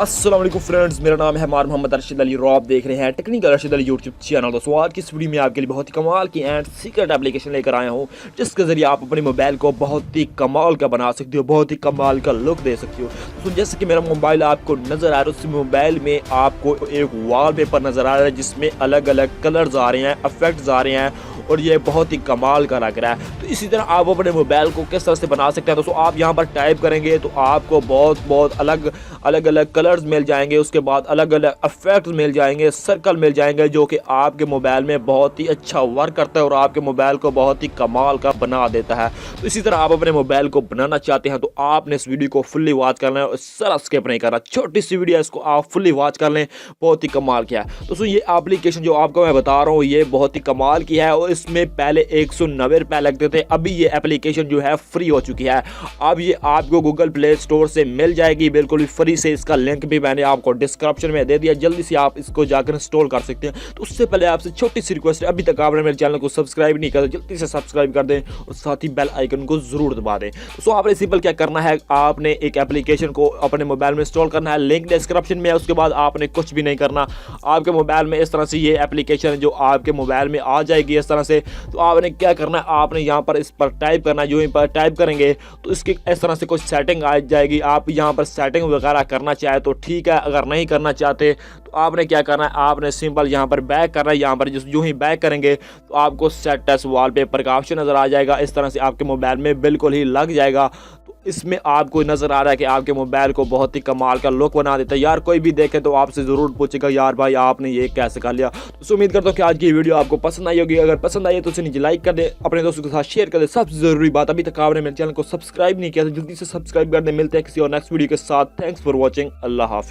अस्सलाम वालेकुम फ्रेंड्स, मेरा नाम है मोहम्मद अरशद अली और आप देख रहे हैं technical Arshad Ali YouTube channel. दोस्तों आज की इस वीडियो में आपके लिए बहुत ही कमाल की एंड सीक्रेट एप्लीकेशन लेकर आया हूं, जिसके ज़रिए आप अपने मोबाइल को बहुत ही कमाल का बना सकते हो, बहुत ही कमाल का लुक दे सकते हो। दोस्तों जैसे कि मेरा मोबाइल आपको नज़र आ रहा है, उस मोबाइल में आपको एक वॉलपेपर नज़र आ रहा है जिसमें अलग अलग कलर्स आ रहे हैं, इफेक्ट्स आ रहे हैं और ये बहुत ही कमाल का लग रहा है। तो इसी तरह आप अपने मोबाइल को किस तरह से बना सकते हैं। दोस्तों आप यहाँ पर टाइप करेंगे तो आपको बहुत अलग अलग कलर्स मिल जाएंगे, उसके बाद अलग अलग इफेक्ट्स मिल जाएंगे, सर्कल मिल जाएंगे, जो कि आपके मोबाइल में बहुत ही अच्छा वर्क करता है और आपके मोबाइल को बहुत ही कमाल का बना देता है। तो इसी तरह आप अपने मोबाइल को बनाना चाहते हैं तो आपने इस वीडियो को फुल्ली वॉच करना है और सारा स्किप नहीं करना। छोटी सी वीडियो है, इसको आप फुल्ली वॉच कर लें, बहुत ही कमाल किया है। दोस्तों ये एप्लीकेशन जो आपको मैं बता रहा हूँ ये बहुत ही कमाल की है और इसमें पहले 190 रुपये लगते थे, अभी ये एप्लीकेशन जो है फ्री हो चुकी है। अब ये आपको गूगल प्ले स्टोर से मिल जाएगी बिल्कुल फ्री से। इसका लिंक भी मैंने आपको डिस्क्रिप्शन में दे दिया, जल्दी से आप इसको जाकर इंस्टॉल कर सकते हैं। तो उससे पहले आपसे छोटी सी रिक्वेस्ट है, अभी तक आपने मेरे चैनल को सब्सक्राइब नहीं किया तो जल्दी से सब्सक्राइब कर दें और साथ ही बेल आइकन को जरूर दबा दें। तो आपने सिंपल क्या करना है, आपने एक एप्लीकेशन को अपने मोबाइल में इंस्टॉल करना है, लिंक डिस्क्रिप्शन में है। उसके बाद आपने कुछ भी नहीं करना, आपके मोबाइल में इस तरह से ये एप्लीकेशन जो आपके मोबाइल में आ जाएगी इस तरह से। तो आपने क्या करना है, आपने यहाँ पर इस पर टाइप करना है। जो यहाँ पर टाइप करेंगे तो इसकी इस तरह से कुछ सेटिंग आ जाएगी। आप यहाँ पर सेटिंग वगैरह करना चाहे तो ठीक है, अगर नहीं करना चाहते तो आपने क्या करना है, आपने सिंपल यहाँ पर बैक करना है। यहाँ पर जो ही बैक करेंगे तो आपको सेट एज वॉलपेपर का ऑप्शन नज़र आ जाएगा। इस तरह से आपके मोबाइल में बिल्कुल ही लग जाएगा। तो इसमें आपको नज़र आ रहा है कि आपके मोबाइल को बहुत ही कमाल का लुक बना देता है। यार कोई भी देखे तो आपसे ज़रूर पूछेगा यार भाई आपने ये कैसे कर लिया। तो उम्मीद करता हूँ कि आज की वीडियो आपको पसंद आई होगी। अगर पसंद आई है तो उसे नीचे लाइक कर दें, अपने दोस्तों के साथ शेयर कर दें। सबसे ज़रूरी बात, अभी तक आपने मेरे चैनल को सब्सक्राइब नहीं किया तो जल्दी से सब्सक्राइब कर दें। मिलते हैं किसी और नेक्स्ट वीडियो के साथ। Thanks for watching. अल्लाह हाफ़िज़।